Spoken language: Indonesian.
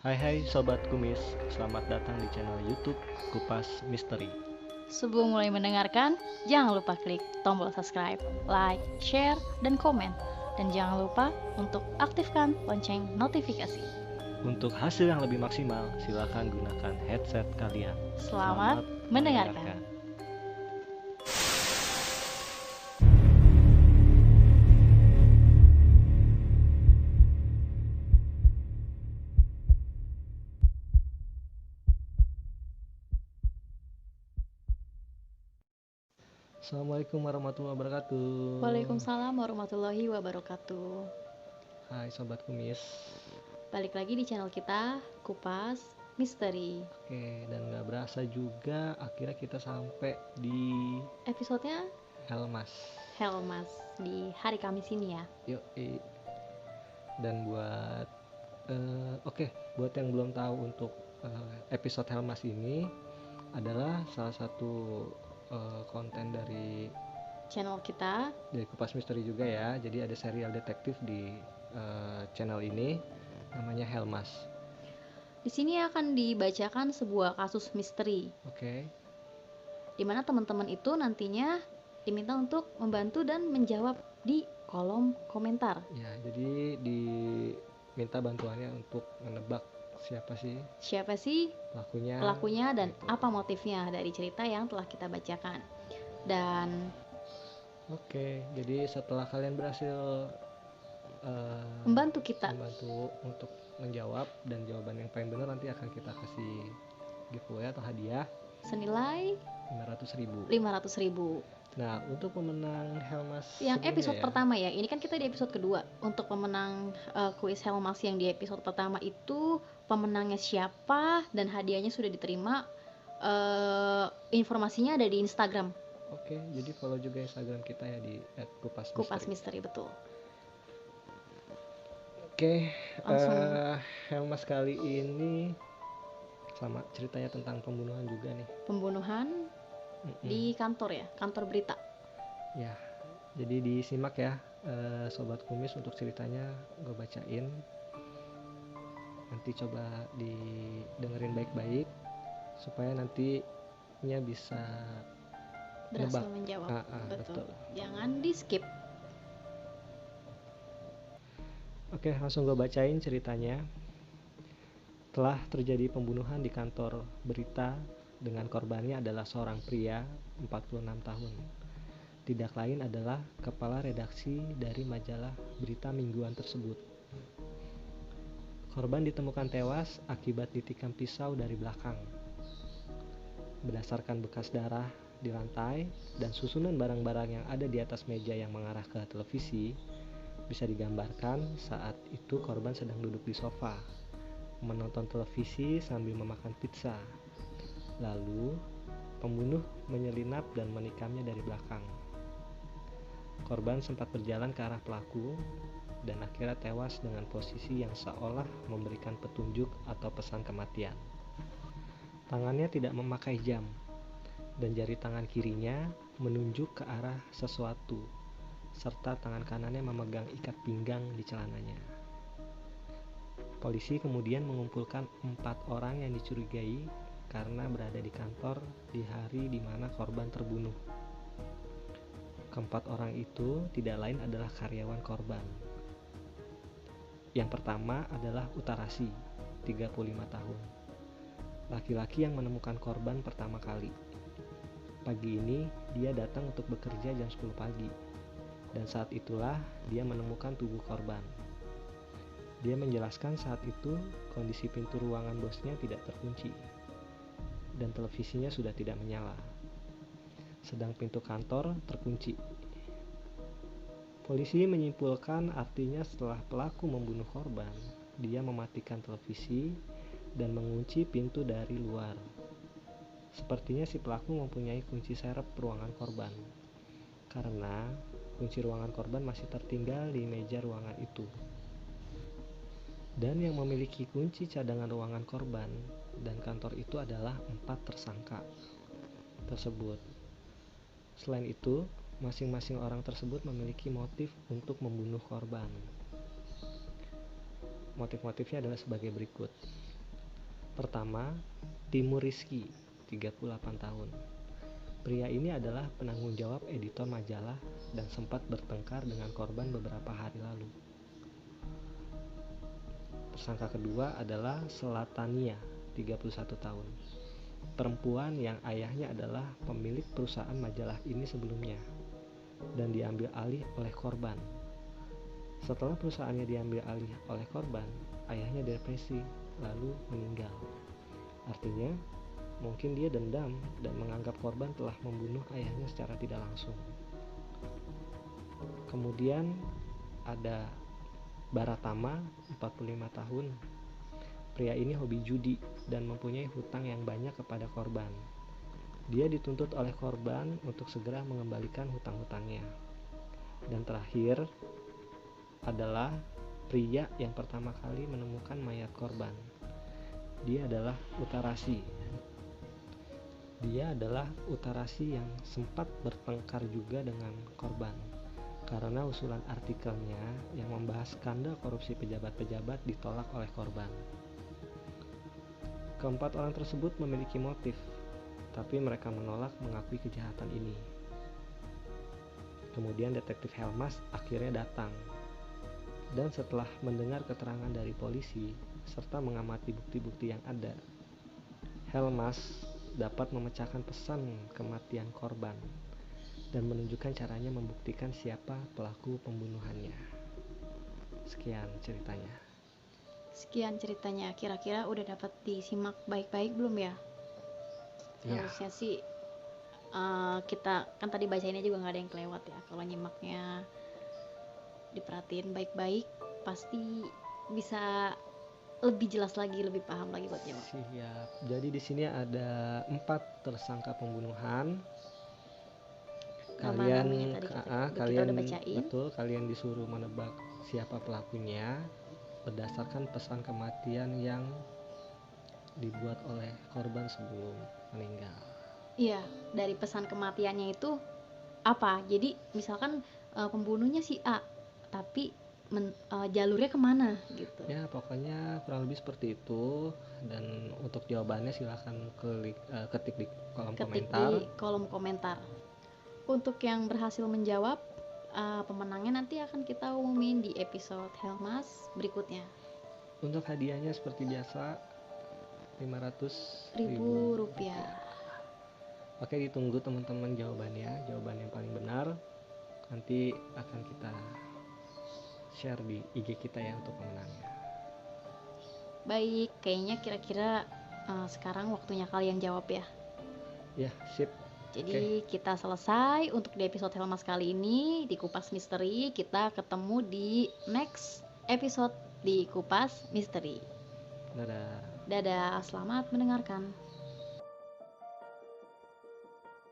Hai hai Sobat Kumis, selamat datang di channel YouTube Kupas Misteri. Sebelum mulai mendengarkan, jangan lupa klik tombol subscribe, like, share, dan komen. Dan jangan lupa untuk aktifkan lonceng notifikasi. Untuk hasil yang lebih maksimal, silakan gunakan headset kalian. Selamat mendengarkan. Assalamualaikum warahmatullahi wabarakatuh. Waalaikumsalam warahmatullahi wabarakatuh. Hai Sobat Kumis. Balik lagi di channel kita, Kupas Misteri. Oke, dan gak berasa juga akhirnya kita sampai di Episodenya Helmas di hari Kamis ini ya. Yuk. Dan buat buat yang belum tahu, untuk episode Helmas ini adalah salah satu konten dari Channel kita Kupas Misteri juga ya. Jadi ada serial detektif di channel ini, namanya Helmas. di sini akan dibacakan sebuah kasus misteri. Oke. Di mana teman-teman itu nantinya diminta untuk membantu dan menjawab di kolom komentar. Ya, jadi diminta bantuannya untuk menebak siapa sih pelakunya dan gitu. apa motifnya dari cerita yang telah kita bacakan. Dan Oke, jadi setelah kalian berhasil membantu untuk menjawab, dan jawaban yang paling benar nanti akan kita kasih giveaway atau hadiah senilai 500.000. Nah, untuk pemenang Helmas yang episode ya, pertama ya, ini kan kita di episode kedua. Untuk pemenang kuis Helmas yang di episode pertama itu, pemenangnya siapa dan hadiahnya sudah diterima. Informasinya ada di Instagram. Oke, jadi follow juga Instagram kita ya di @kupasmisteri. Misteri, betul. Oke, Langsung. Helmas kali ini sama ceritanya tentang pembunuhan juga nih. Pembunuhan di kantor ya, kantor berita. Ya, jadi disimak ya Sobat Kumis, untuk ceritanya gue bacain. Nanti coba didengerin baik-baik supaya nantinya bisa berhasil menjawab. Betul. Jangan di skip. Oke, langsung gue bacain ceritanya. Telah terjadi pembunuhan di kantor berita dengan korbannya adalah seorang pria 46 tahun. Tidak lain adalah kepala redaksi dari majalah berita mingguan tersebut. Korban ditemukan tewas akibat ditikam pisau dari belakang. Berdasarkan bekas darah di lantai dan susunan barang-barang yang ada di atas meja yang mengarah ke televisi, bisa digambarkan saat itu korban sedang duduk di sofa, menonton televisi sambil memakan pizza. Lalu, pembunuh menyelinap dan menikamnya dari belakang. Korban sempat berjalan ke arah pelaku dan akhirnya tewas dengan posisi yang seolah memberikan petunjuk atau pesan kematian. Tangannya tidak memakai jam, dan jari tangan kirinya menunjuk ke arah sesuatu, serta tangan kanannya memegang ikat pinggang di celananya. Polisi kemudian mengumpulkan 4 orang yang dicurigai karena berada di kantor di hari di mana korban terbunuh. Keempat orang itu tidak lain adalah karyawan korban. Yang pertama adalah Utarasi, 35 tahun. Laki-laki yang menemukan korban pertama kali. Pagi ini dia datang untuk bekerja jam 10 pagi. Dan saat itulah dia menemukan tubuh korban. Dia menjelaskan saat itu kondisi pintu ruangan bosnya tidak terkunci dan televisinya sudah tidak menyala, sedang pintu kantor terkunci. Polisi menyimpulkan artinya setelah pelaku membunuh korban, dia mematikan televisi dan mengunci pintu dari luar. Sepertinya si pelaku mempunyai kunci serep ruangan korban, karena kunci ruangan korban masih tertinggal di meja ruangan itu. Dan yang memiliki kunci cadangan ruangan korban dan kantor itu adalah 4 tersangka tersebut. Selain itu, masing-masing orang tersebut memiliki motif untuk membunuh korban. Motif-motifnya adalah sebagai berikut. Pertama, Timur Rizky, 38 tahun. Pria ini adalah penanggung jawab editor majalah dan sempat bertengkar dengan korban beberapa hari lalu. Tersangka kedua adalah Selatania, 31 tahun. Perempuan yang ayahnya adalah pemilik perusahaan majalah ini sebelumnya dan diambil alih oleh korban. Setelah perusahaannya diambil alih oleh korban, ayahnya depresi lalu meninggal. Artinya, mungkin dia dendam dan menganggap korban telah membunuh ayahnya secara tidak langsung. Kemudian ada Baratama, 45 tahun. Pria ini hobi judi dan mempunyai hutang yang banyak kepada korban. Dia dituntut oleh korban untuk segera mengembalikan hutang-hutangnya. Dan terakhir adalah pria yang pertama kali menemukan mayat korban. Dia adalah Utarasi yang sempat bertengkar juga dengan korban karena usulan artikelnya yang membahas skandal korupsi pejabat-pejabat ditolak oleh korban. Keempat orang tersebut memiliki motif, tapi mereka menolak mengakui kejahatan ini. Kemudian detektif Helmas akhirnya datang, dan setelah mendengar keterangan dari polisi serta mengamati bukti-bukti yang ada, Helmas dapat memecahkan pesan kematian korban dan menunjukkan caranya membuktikan siapa pelaku pembunuhannya. Sekian ceritanya. Kira-kira udah dapat disimak baik-baik belum ya? Ya. Harusnya sih kita kan tadi bacainnya juga nggak ada yang kelewat ya. Kalau nyimaknya diperhatiin baik-baik, pasti bisa lebih jelas lagi, lebih paham lagi buat jawab. Siap. Jadi di sini ada 4 tersangka pembunuhan. Kalian udah bacain. Betul, kalian disuruh menebak siapa pelakunya berdasarkan pesan kematian yang dibuat oleh korban sebelum meninggal. Iya, dari pesan kematiannya itu apa? Jadi misalkan pembunuhnya si A, tapi jalurnya kemana gitu. Ya, pokoknya kurang lebih seperti itu. Dan untuk jawabannya silahkan ketik di kolom komentar. Untuk yang berhasil menjawab, pemenangnya nanti akan kita umumin di episode Helmas berikutnya. Untuk hadiahnya seperti biasa, 500.000 rupiah. Oke, ditunggu teman-teman jawaban yang paling benar nanti akan kita share di IG kita ya untuk pemenangnya. Baik, kayaknya kira-kira sekarang waktunya kalian jawab ya. Ya, sip. Jadi kita selesai untuk di episode Helmas kali ini di Kupas Misteri. Kita ketemu di next episode di Kupas Misteri. Dadah, selamat mendengarkan.